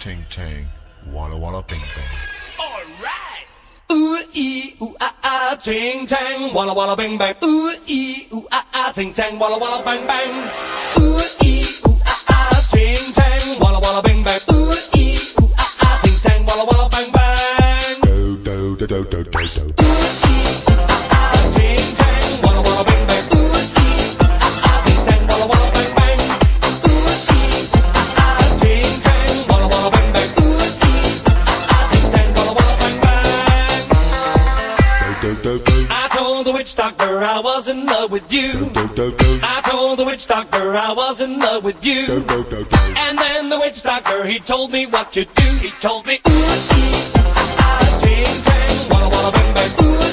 ting tang, walla walla bing bang. Alright! Ooh ee ooh ah ah, ting tang, walla walla bing bang. Ooh ee ooh ah ah, ting tang, walla walla bang bang. Ooh ee ooh ah ah, ting tang, walla walla bing bang. Ooh ee ooh ah ah, ting tang, walla walla bang bang. Do do do do do do do. I told the witch doctor I was in love with you. I told the witch doctor I was in love with you. And then the witch doctor, he told me what to do. He told me, ooh, ee, ah, ah, ting, tang, walla, walla, bang, bang, ooh.